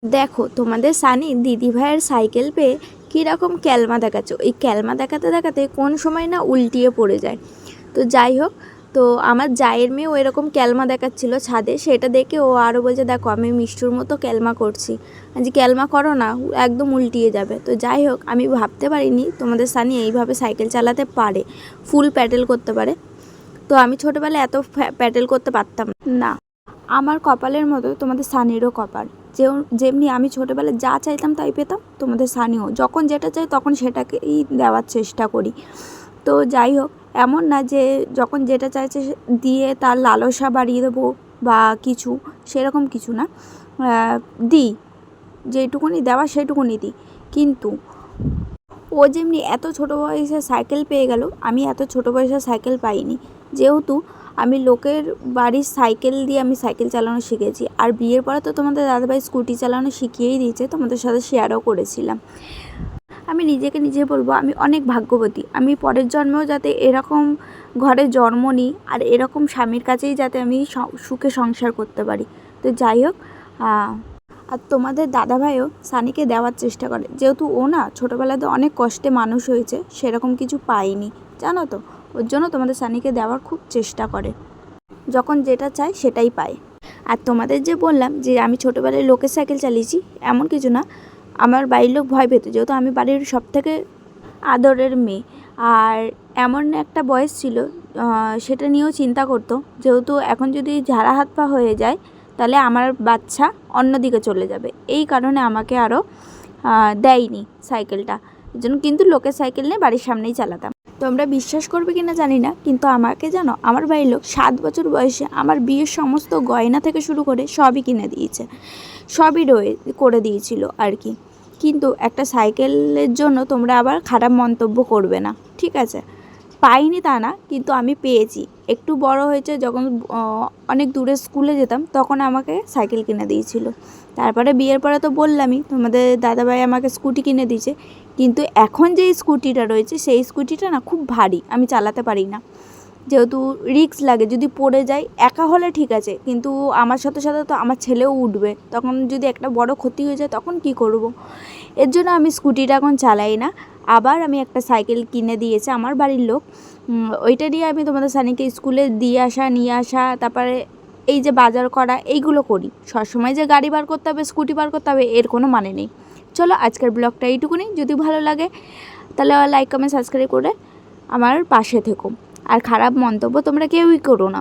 দেখো তোমাদের সানি দিদিভাইয়ের সাইকেল পেয়ে কীরকম ক্যালমা দেখাচ্ছে। এই ক্যালমা দেখাতে দেখাতে কোন সময় না উল্টিয়ে পড়ে যায়। তো যাই হোক, তো আমার জায়ের মেয়েও এরকম ক্যালমা দেখাচ্ছিল ছাদে, সেটা দেখে ও আরও বলছে দেখো আমি মিষ্টুর মতো ক্যালমা করছি। আজ ক্যালমা করো না, একদম উল্টিয়ে যাবে। তো যাই হোক, আমি ভাবতে পারিনি তোমাদের সানি এইভাবে সাইকেল চালাতে পারে, ফুল প্যাডেল করতে পারে। তো আমি ছোটোবেলায় এত প্যাডেল করতে পারতাম না। আমার কপালের মতো তোমাদের সানিরও কপাল, যেমনি আমি ছোটোবেলায় যা চাইতাম তাই পেতাম, তোমাদের সানিও যখন যেটা চাই তখন সেটাকেই দেওয়ার চেষ্টা করি। তো যাই হোক, এমন না যে যখন যেটা চাইছে দিয়ে তার লালসা বাড়িয়ে দেবো বা কিছু, সেরকম কিছু না। দিই, যেটুকুনি দেওয়া সেটুকুনি দিই। কিন্তু ও যেমনি এত ছোটো বয়সে সাইকেল পেয়ে গেল, আমি এত ছোটো বয়সে সাইকেল পাইনি। যেহেতু আমি লোকের বাড়ির সাইকেল দিয়ে আমি সাইকেল চালানো শিখেছি, আর বিয়ের পরে তো তোমাদের দাদাভাই স্কুটি চালানো শিখিয়েই দিয়েছে, তোমাদের সাথে শেয়ারও করেছিলাম। আমি নিজেকে নিজে বলবো আমি অনেক ভাগ্যবতী। আমি পরের জন্মেও যাতে এরকম ঘরে জন্ম নিই আর এরকম স্বামীর কাছেই যাতে আমি সুখে সংসার করতে পারি। তো যাই হোক, আর তোমাদের দাদাভাইও সানিকে দেওয়ার চেষ্টা করে, যেহেতু ও না ছোটোবেলাতে অনেক কষ্টে মানুষ হয়েছে, সেরকম কিছু পায়নি জানো তো, ওর জন্য তোমাদের সানিকে দেওয়ার খুব চেষ্টা করে, যখন যেটা চায় সেটাই পায়। আর তোমাদের যে বললাম যে আমি ছোটোবেলায় লোকের সাইকেল চালিয়েছি, এমন কিছু না। আমার বাড়ির লোক ভয় পেত, যেহেতু আমি বাড়ির সবথেকে আদরের মেয়ে। আর এমন একটা বয়স ছিল, সেটা নিয়েও চিন্তা করতো, যেহেতু এখন যদি ঝাড়া হাত পা হয়ে যায় তাহলে আমার বাচ্চা অন্যদিকে চলে যাবে, এই কারণে আমাকে আরও দেয়নি সাইকেলটা। এই জন্য কিন্তু লোকের সাইকেল নিয়ে বাড়ির সামনেই চালাতাম। তোমরা বিশ্বাস করবে কি না জানি না, কিন্তু আমাকে জানো আমার বাড়ির লোক 7 বছর বয়সে আমার বিয়ের সমস্ত গয়না থেকে শুরু করে সবই কিনে দিয়েছে, সবই করে দিয়েছিল আর কি। কিন্তু একটা সাইকেলের জন্য তোমরা আবার খারাপ মন্তব্য করবে না, ঠিক আছে? পাইনি তা না, কিন্তু আমি পেয়েছি। একটু বড় হয়েছে যখন অনেক দূরে স্কুলে যেতাম, তখন আমাকে সাইকেল কিনে দিয়েছিল। তারপরে বিয়ের পরে তো বললামই, তোমাদের দাদাভাই আমাকে স্কুটি কিনে দিয়েছে। কিন্তু এখন যেই স্কুটিটা রয়েছে সেই স্কুটিটা না খুব ভারী, আমি চালাতে পারি না, যেহেতু রিস্ক লাগে। যদি পড়ে যাই, একা হলে ঠিক আছে, কিন্তু আমার সাথে সাথে তো আমার ছেলেও উঠবে, তখন যদি একটা বড় ক্ষতি হয়ে যায় তখন কি করব। এর জন্য আমি স্কুটিটা এখন চালাই না। আবার আমি একটা সাইকেল কিনে দিয়েছে আমার বাড়ির লোক, ওইটা দিয়ে আমি তোমাদের সানিকে স্কুলে দিয়ে আসা নিয়ে আসা, তারপরে এই যে বাজার করা, এইগুলো করি। সবসময় যে গাড়ি বার করতে হবে, স্কুটি বার করতে হবে, এর কোনো মানে নেই। চলো আজকের ব্লগটা এইটুকুনি। যদি ভালো লাগে তাহলে লাইক কমেন্ট সাবস্ক্রাইব করে আমার পাশে থেকো। আর খারাপ মন্তব্য তোমরা কেউই করো না।